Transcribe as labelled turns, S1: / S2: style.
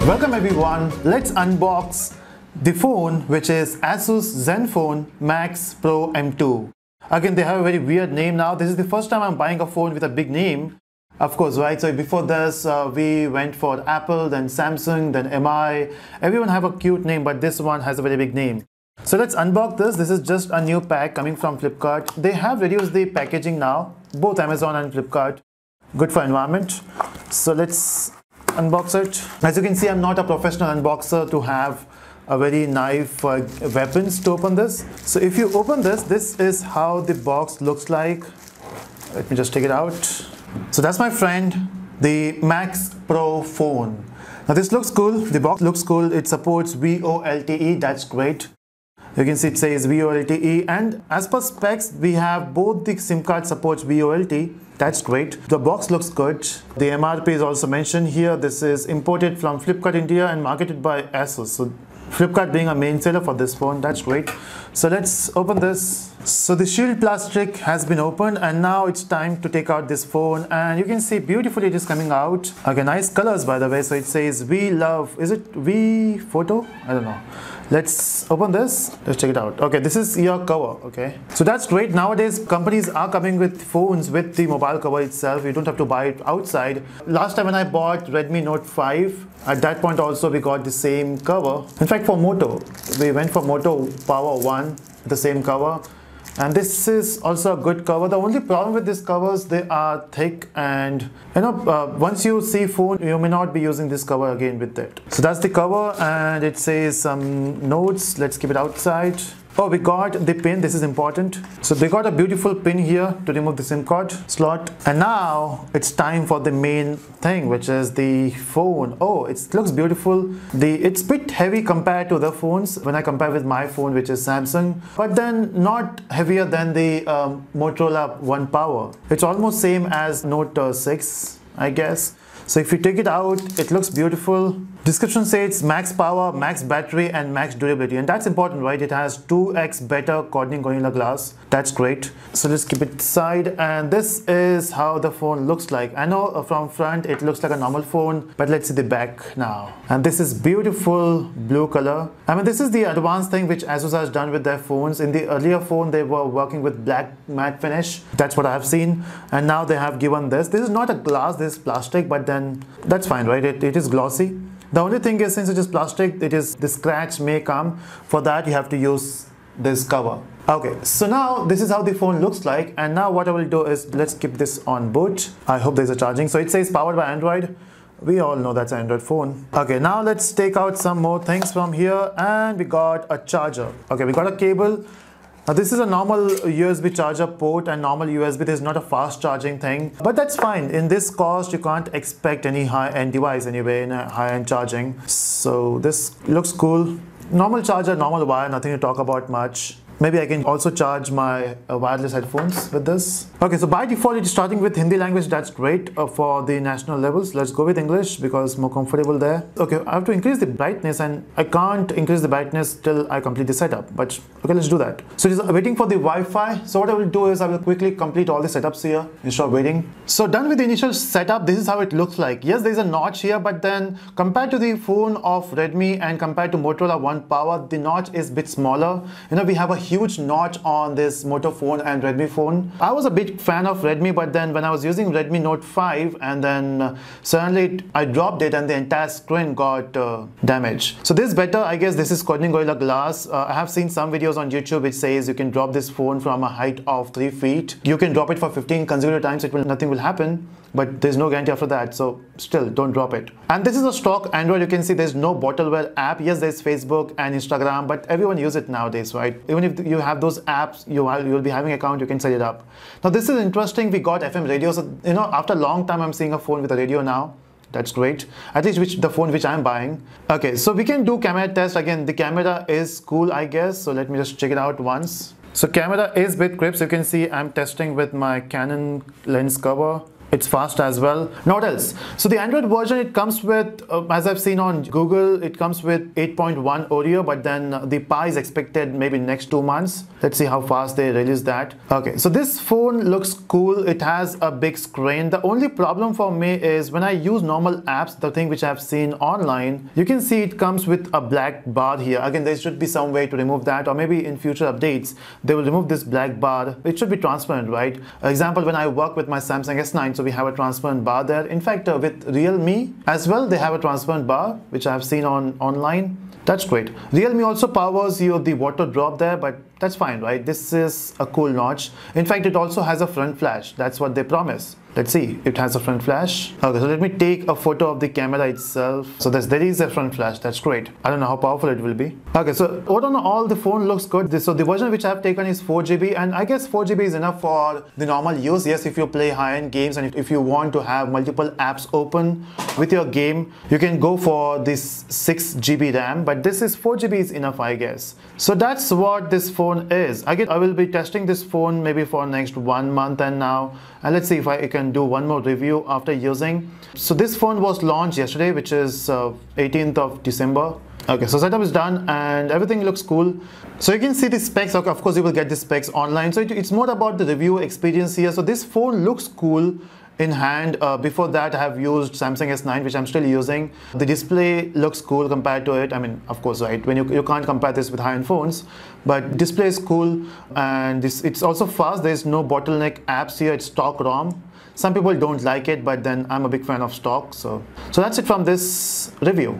S1: Welcome everyone, let's unbox the phone which is Asus Zenfone Max Pro M2. Again, they have a very weird name now. This is the first time I'm buying a phone with a big name. Of course, right? So before this, we went for Apple, then Samsung, then MI. Everyone have a cute name, but this one has a very big name. So let's unbox this. This is just a new pack coming from Flipkart. They have reduced the packaging now, both Amazon and Flipkart. Good for environment. So let's unbox it. As you can see, I'm not a professional unboxer to have a very knife weapons to open this. So if you open this, this is how the box looks like. Let me just take it out. So that's my friend, the Max Pro phone. Now this looks cool. The box looks cool. It supports VoLTE. That's great. You can see it says VoLTE, and as per specs, we have both the SIM card supports VoLTE. That's great. The box looks good. The MRP is also mentioned here. This is imported from Flipkart India and marketed by Asus. So Flipkart being a main seller for this phone, that's great. So let's open this. So the shield plastic has been opened, and now it's time to take out this phone, and you can see beautifully it is coming out. Okay, nice colors by the way. So it says we love, is it V photo? I don't know. Let's open this. Let's check it out. Okay, this is your cover. Okay, so that's great. Nowadays companies are coming with phones with the mobile cover itself. You don't have to buy it outside. Last time when I bought Redmi Note 5, at that point also we got the same cover. In fact, for Moto, we went for Moto Power 1, the same cover. And this is also a good cover. The only problem with these covers, they are thick, and once you see phone, you may not be using this cover again with it. So that's the cover, and it says some notes. Let's keep it outside. Oh, we got the pin. This is important. So they got a beautiful pin here to remove the SIM card slot. And now it's time for the main thing, which is the phone. Oh, it looks beautiful. It's a bit heavy compared to the phones when I compare with my phone, which is Samsung, but then not heavier than the Motorola One Power. It's almost same as Note 6, I guess. So if you take it out, it looks beautiful. Description says max power, max battery, and max durability, and that's important, right? It has 2x better Corning Gorilla Glass. That's great. So let's keep it aside, and this is how the phone looks like. I know from front it looks like a normal phone, but let's see the back now. And this is beautiful blue color. I mean, this is the advanced thing which Asus has done with their phones. In the earlier phone, they were working with black matte finish. That's what I have seen, and now they have given this. This is not a glass, this is plastic, but then that's fine, right? It is glossy. The only thing is, since it is plastic, the scratch may come. For that, you have to use this cover. Okay, so now this is how the phone looks like, and now what I will do is let's keep this on boot. I hope there's a charging. So it says powered by Android. We all know that's an Android phone. Okay, now let's take out some more things from here, and we got a charger. Okay, we got a cable. Now this is a normal USB charger port and normal USB. This is not a fast charging thing, but that's fine. In this cost, you can't expect any high-end device anyway in a high-end charging. So this looks cool. Normal charger, normal wire, nothing to talk about much. Maybe I can also charge my wireless headphones with this. Okay, so by default it's starting with Hindi language. That's great for the national levels. Let's go with English because more comfortable there. Okay, I have to increase the brightness, and I can't increase the brightness till I complete the setup. But okay, let's do that. So it is waiting for the Wi-Fi. So what I will do is I will quickly complete all the setups here instead of waiting. So done with the initial setup, this is how it looks like. Yes, there is a notch here, but then compared to the phone of Redmi and compared to Motorola One Power, the notch is a bit smaller. We have a huge notch on this Moto phone and Redmi phone. I was a big fan of Redmi, but then when I was using Redmi Note 5, and then suddenly I dropped it and the entire screen got damaged. So this is better. I guess this is Corning Gorilla Glass. I have seen some videos on YouTube which says you can drop this phone from a height of 3 feet. You can drop it for 15 consecutive times. Nothing will happen. But there's no guarantee after that, so still don't drop it. And this is a stock Android. You can see there's no bottleware app. Yes, there's Facebook and Instagram, but everyone uses it nowadays, right? Even if you have those apps, you'll be having an account, you can set it up. Now this is interesting. We got FM radio. So after a long time I'm seeing a phone with a radio now. That's great. At least the phone which I'm buying. Okay, so we can do camera test. Again, the camera is cool, I guess. So let me just check it out once. So camera is with grips. You can see I'm testing with my Canon lens cover. It's fast as well. Now what else? So the Android version, it comes with, as I've seen on Google, it comes with 8.1 Oreo, but then the Pi is expected maybe next 2 months. Let's see how fast they release that. Okay, so this phone looks cool. It has a big screen. The only problem for me is when I use normal apps, the thing which I've seen online, you can see it comes with a black bar here. Again, there should be some way to remove that, or maybe in future updates, they will remove this black bar. It should be transparent, right? Example, when I work with my Samsung S9, so we have a transparent bar there. In fact, with Realme as well, they have a transparent bar, which I have seen online. That's great. Realme also powers you the water drop there, but that's fine, right? This is a cool notch. In fact, it also has a front flash. That's what they promise. Let's see, it has a front flash. Okay, so let me take a photo of the camera itself. So there is a front flash. That's great. I don't know how powerful it will be. Okay, so overall the phone looks good. So the version which I've taken is 4GB, and I guess 4GB is enough for the normal use. Yes, if you play high-end games and if you want to have multiple apps open with your game, you can go for this 6GB RAM, but this is 4GB is enough, I guess. So that's what this phone is. Again, I will be testing this phone maybe for next 1 month and now, and let's see if I can do one more review after using. So this phone was launched yesterday, which is 18th of December. Okay, so setup is done and everything looks cool. So you can see the specs. Okay, of course you will get the specs online. So it's more about the review experience here. So this phone looks cool in hand. Before that I have used Samsung S9, which I'm still using. The display looks cool compared to it. I mean, of course, right, when you can't compare this with high-end phones, but display is cool, and it's also fast. There's no bottleneck apps here. It's stock ROM. Some people don't like it, but then I'm a big fan of stock. So that's it from this review.